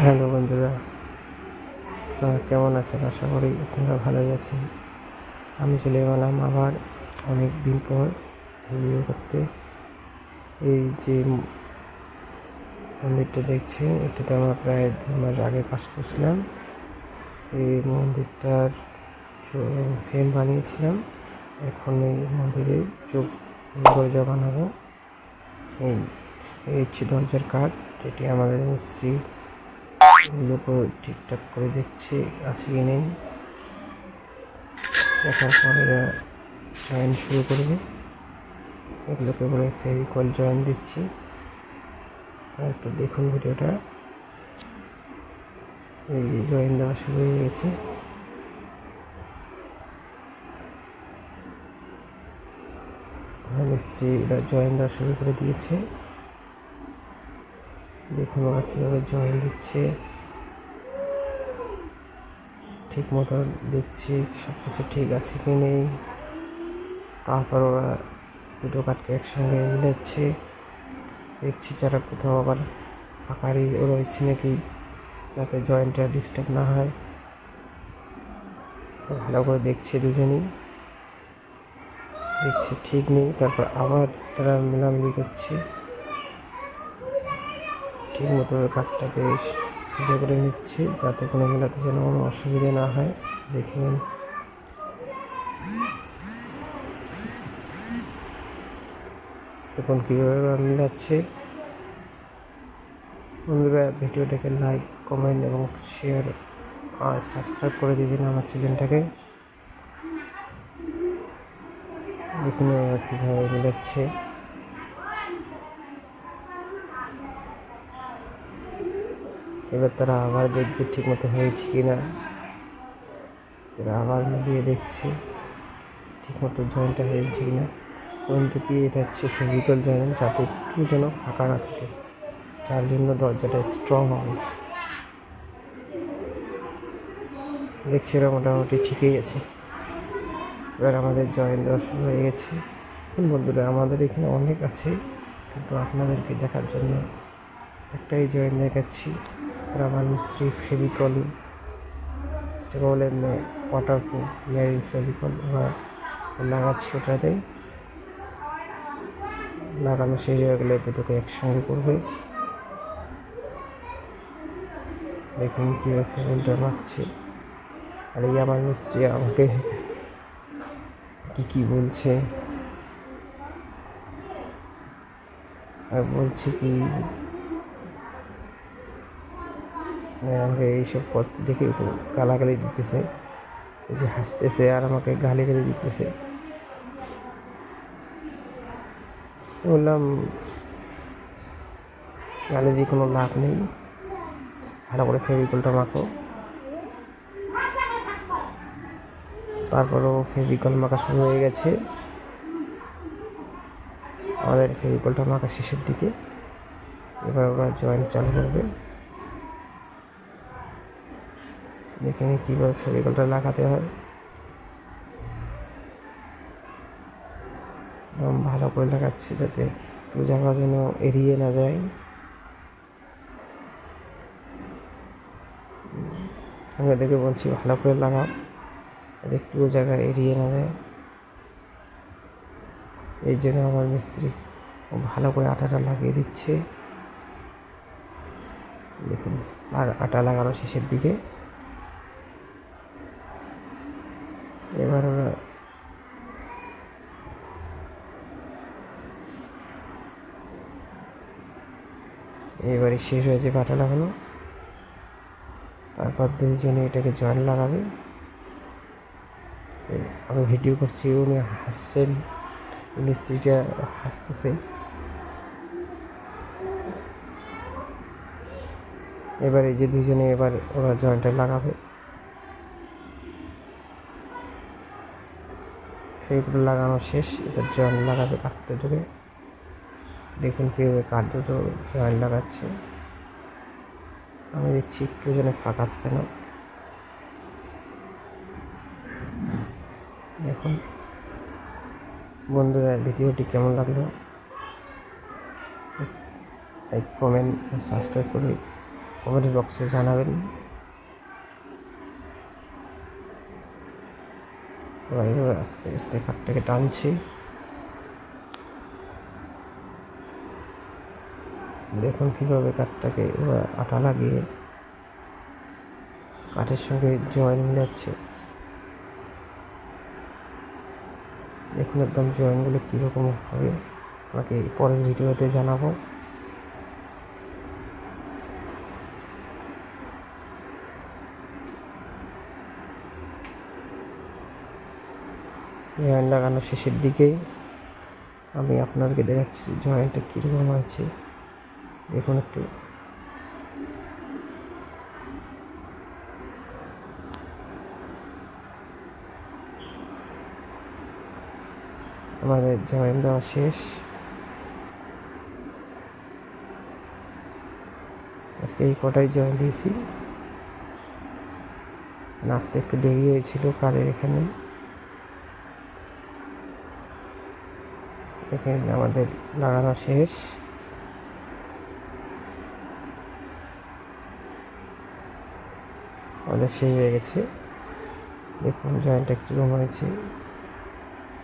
Hello বন্ধুরা, আপনারা কেমন আছেন? আশা করি আপনারা ভালোই আছেন। আমি চলে গেলাম আবার অনেক দিন পর ভিডিও করতে। এই যে মন্দিরটা দেখছেন, এটাতে আমরা প্রায় 2 মাস আগে কাজ করছিলাম। এই মন্দিরটার ফ্রেম বানিয়েছিলাম। এখন এই মন্দিরের দরজা বানাবো। এই হচ্ছে দরজার কাঠ, যেটি আমাদের মিস্ত্রি এগুলোকে ঠিকঠাক করে দেখছে আছে কি নেই। দেখার পর এরা জয়েন শুরু করবে। এগুলোকে বলে ফেভিকল জয়েন দিচ্ছি। একটু দেখুন ভিডিওটা। এই জয়েন দেওয়া শুরু হয়ে গেছে। মিস্ত্রিরা জয়েন দেওয়া শুরু করে দিয়েছে। দেখুন ওরা কীভাবে জয়েন দিচ্ছে, ঠিক মতো দেখছি সব কিছু ঠিক আছে কি নেই। তারপর ওরা দুটো কাঠকে একসঙ্গে মিলাচ্ছে। দেখছি যারা কোথাও আবার ফাঁকারি রয়েছে নাকি, যাতে জয়েন্টটা ডিস্টার্ব না হয়। ভালো করে দেখছে, দুজনেই দেখছে ঠিক নেই। তারপর আবার তারা মেলামেলি করছে, ঠিক মতো কাঠটাকে সোজা করে নিচ্ছে, যাতে কোনো মেলাতে যেন কোনো অসুবিধা না হয়। দেখে নিন। এখন কীভাবে মিলাচ্ছে। বন্ধুরা, ভিডিওটাকে লাইক, কমেন্ট এবং শেয়ার আর সাবস্ক্রাইব করে দিবেন আমার চ্যানেলটাকে। দেখুন ওরা কীভাবে মিলাচ্ছে। এবার তারা আবার দেখবে ঠিক মতো হয়েছে কি না। তারা আবার মিলিয়ে দেখছে ঠিক মতো জয়েন্টটা হয়েছে কি না। পর্যন্ত কি এটা হচ্ছে ফেভিকল জয়েন, যাতে একটু যেন ফাঁকা না থাকে, যার জন্য দরজাটা স্ট্রং হবে। দেখছি ওরা মোটামুটি ঠিকই আছে। এবার আমাদের জয়েন দেওয়া শুরু হয়ে গেছে। বন্ধুরা, আমাদের এখানে অনেক আছে, কিন্তু আপনাদেরকে দেখার জন্য একটাই জয়েন দেখাচ্ছি। আর আমার মিস্ত্রি ফেভিকল, যেটা বলে ওয়াটারপ্রুফ মেরিন ফেভিকল, ওরা লাগাচ্ছি। ওটাতেই লাগানো শেষ হয়ে গেলে দুটোকে একসঙ্গে করবে। দেখুন কীভাবে ফেভিকলটা মাখছে। আর এই আমার মিস্ত্রি আমাকে কি বলছে, আর বলছে কি আমাকে এইসব করতে দেখে একটু গালাগালি দিতেছে, যে হাসতেছে আর আমাকে গালি দিতেছে। বললাম গালি দিয়ে কোনো লাভ নেই, ভালো করে ফেভিকলটা মাখো। তারপরও ফেভিকল মাখা শুরু হয়ে গেছে। আমাদের ফেভিকলটা মাখা শেষের দিকে। এবার ওরা জয়েন্ট চালু করবে। দেখে নিই কীভাবে ফেভিকলটা লাগাতে হয়। ভালো করে লাগাচ্ছে, যাতে একটু জায়গা যেন এড়িয়ে না যায়। আমি ওদেরকে বলছি ভালো করে লাগাও, একটু জায়গা এড়িয়ে না যায়। এই জন্য আমার মিস্ত্রি ভালো করে আটাটা লাগিয়ে দিচ্ছে। দেখুন আটা লাগানো শেষের দিকে। এবার ওরা এবারে শেষ হয়েছে আটা লাগানো। তারপর দুইজনে এটাকে জয়েন লাগাবে। আমি ভিডিও করছি, উনি হাসছেন, মিস্ত্রিটা হাসতেছে। এবার এই যে দুজনে এবার ওরা জয়েন্টটা লাগাবে। সেইগুলো লাগানো শেষ, এবার জয়েন্ট লাগাবে কাঠ দুটোকে। দেখুন কীভাবে কাঠ দুটো জয়েন্ট লাগাচ্ছে। আমি দেখছি একটু যেন ফাঁকা থাকে না। দেখুন বন্ধুরা, ভিডিওটি কেমন লাগলো লাইক, কমেন্ট, সাবস্ক্রাইব করে কমেন্ট বক্সে জানাবেন। এবার এইভাবে আস্তে আস্তে কাঠটাকে টানছি। দেখুন কীভাবে কাঠটাকে এবার আটা লাগিয়ে কাঠের সঙ্গে জয়েন মিলাচ্ছে। দেখুন একদম জয়েনগুলো কীরকম হবে আপনাকে পরের ভিডিওতে জানাবো। জয়েন লাগানো শেষের দিকে আমি আপনাদেরকে দেখাচ্ছি জয়েন্টটা কীরকম হয়েছে। দেখুন একটু আমাদের জয়েন দেওয়া শেষ। আজকে এই কটাই জয়েন দিয়েছি, নাচতে একটু দেরি হয়েছিল কাজের। এখানে আমাদের লাগানো শেষ। আমাদের শেষ হয়ে গেছে। দেখুন জয়েন্টটা কীরকম হয়েছে।